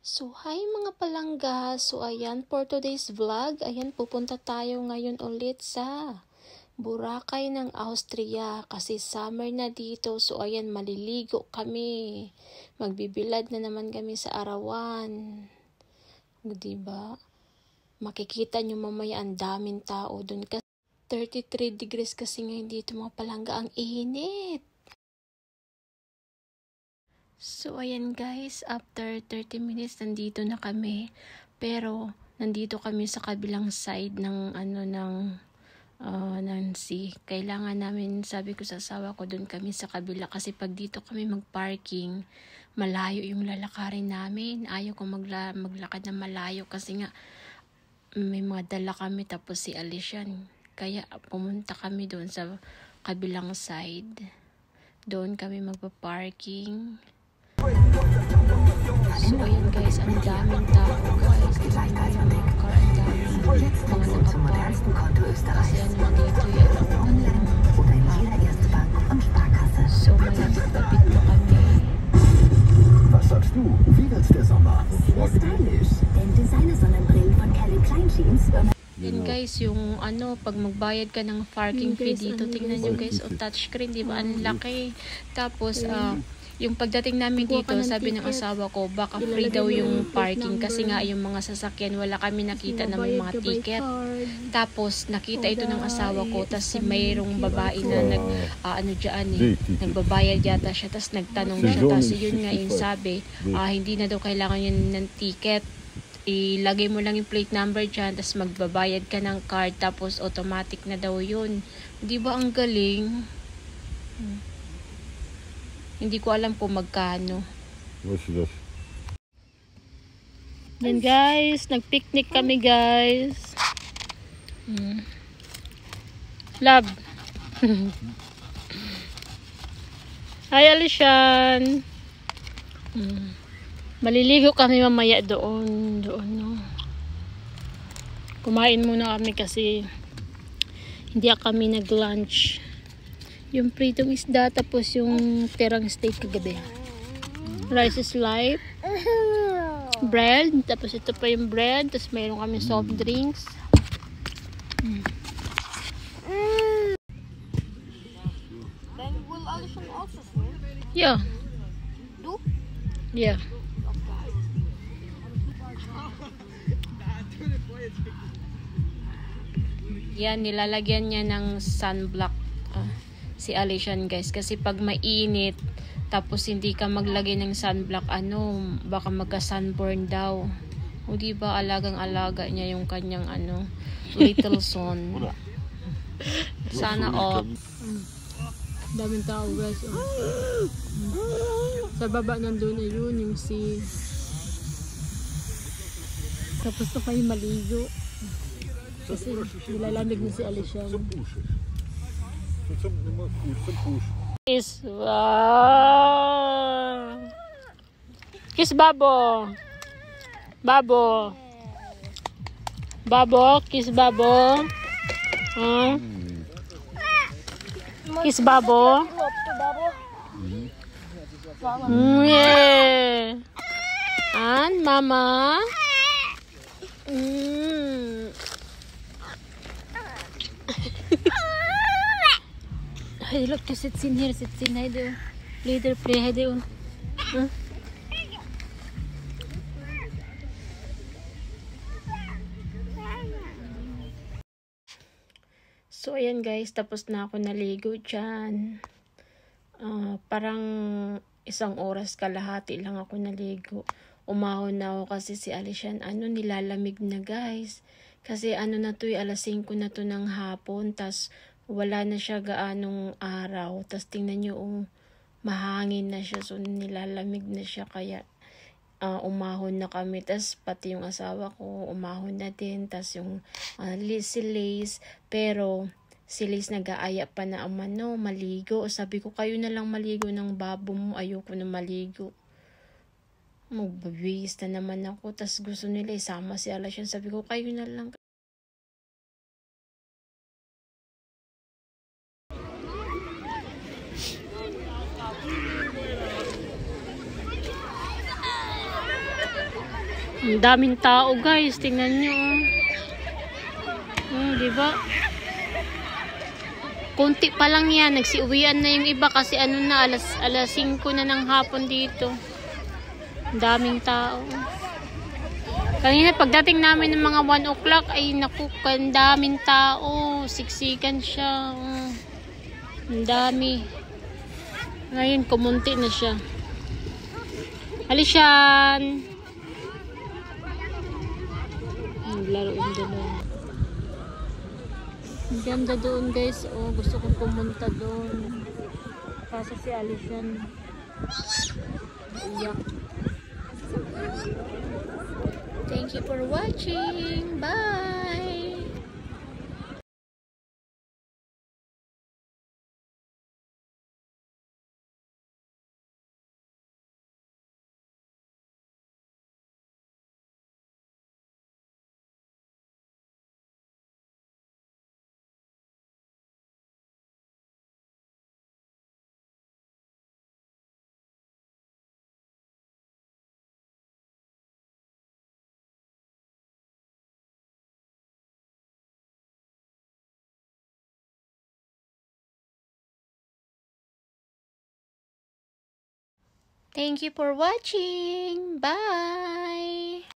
So, hi mga palangga. So, ayan, for today's vlog, ayan, pupunta tayo ngayon ulit sa Boracay ng Austria kasi summer na dito. So, ayan, maliligo kami. Magbibilad na naman kami sa arawan. Diba? Makikita nyo mamaya ang daming tao dun kasi 33 degrees kasi ngayon dito mga palangga, ang init. So, ayan guys, after 30 minutes, nandito na kami. Pero, nandito kami sa kabilang side ng, ng sea. Kailangan namin, sabi ko sa asawa ko, doon kami sa kabila. Kasi pag dito kami mag-parking, malayo yung lalakarin namin. Ayaw ko maglakad na malayo kasi nga, may mga dala kami tapos si Alician. Kaya, pumunta kami doon sa kabilang side. Doon kami magpa-parking. So, ayan guys, ang daming tao guys. Tingnan mo yung mga car, ang daming mga nakapark. Kasi ano dito yan, so, malapit-lapit na kami. Was sagst du? Wie wird's der Sommer? Stylisch, denn Designer-Sonnenbrillen von Calvin Klein Jeans. Then guys, yung pag magbayad ka ng parking fee dito, tingnan nyo guys, o touchscreen, di ba? Ang laki. Tapos, yung pagdating namin dito, sabi ng asawa ko, baka free daw yung parking kasi nga yung mga sasakyan, wala kami nakita na may mga ticket. Tapos, nakita ito ng asawa ko, tapos mayroong babae na nagbabayad yata siya, tapos nagtanong siya, tapos yun nga yung sabi, hindi na daw kailangan yun ng ticket. Ilagay mo lang yung plate number dyan, tapos magbabayad ka ng card, tapos automatic na daw yun. Di ba ang galing? Hindi ko alam kung magkano. Yan guys, nag-picnic kami guys. Love. Hi Alician. Maliligo kami mamaya doon no. Kumain muna kami kasi hindi kami nag-lunch. Yung pritong isda, tapos yung terang steak kagabi. Rice is life. Bread, tapos ito pa yung bread, tapos mayroon kami soft drinks. Then will Alison also swim? Yeah. Do? Yeah. Yan, nilalagyan niya ng sunblock si Alician guys, kasi pag mainit tapos hindi ka maglagay ng sunblock, baka magka-sunburn daw. O diba, alagang-alaga niya yung kanyang little son. Sana all. Daming tao guys. Sa baba nandun na yun yung sea. Tapos na kayo maligo kasi nilalamig na si Alician. Wow. Kiss Babo. Babo. Babo, kiss Babo. Kiss Babo. Yeah. And Mama. Hey, look, you sit in here, sit in here. Later play here. So, ayan guys, tapos na ako naligo dyan. Parang 1 oras kalahati lang ako naligo. Umahon na ako kasi si Alician, nilalamig na guys. Kasi na to, alas 5 na to ng hapon, tas wala na siya gaanong araw. Tas tingnan nyo, mahangin na siya. So, nilalamig na siya. Kaya, umahon na kami. Tas, pati yung asawa ko, umahon na din. Tas, yung si Lace. Pero, si Lace nag-aaya pa na maligo. Sabi ko, kayo na lang maligo ng babo mo. Ayoko na maligo. Magbabihis na naman ako. Tas, gusto nila isama si Alician. Sabi ko, kayo na lang. Ang daming tao guys, tingnan nyo. Diba? Kunti pa lang yan, nagsiuwian na yung iba kasi ano na, alas 5 na ng hapon dito. Ang daming tao. Kanina pagdating namin ng mga 1 o'clock, ay naku, ang daming tao. Siksikan siya. Ang dami. Ngayon, kumunti na siya. Alisyan! Naglaro yung dalawa. Ang ganda doon guys. Oh, gusto kong pumunta doon. Kaso si Alisyan. Iyak. Thank you for watching. Bye! Thank you for watching. Bye!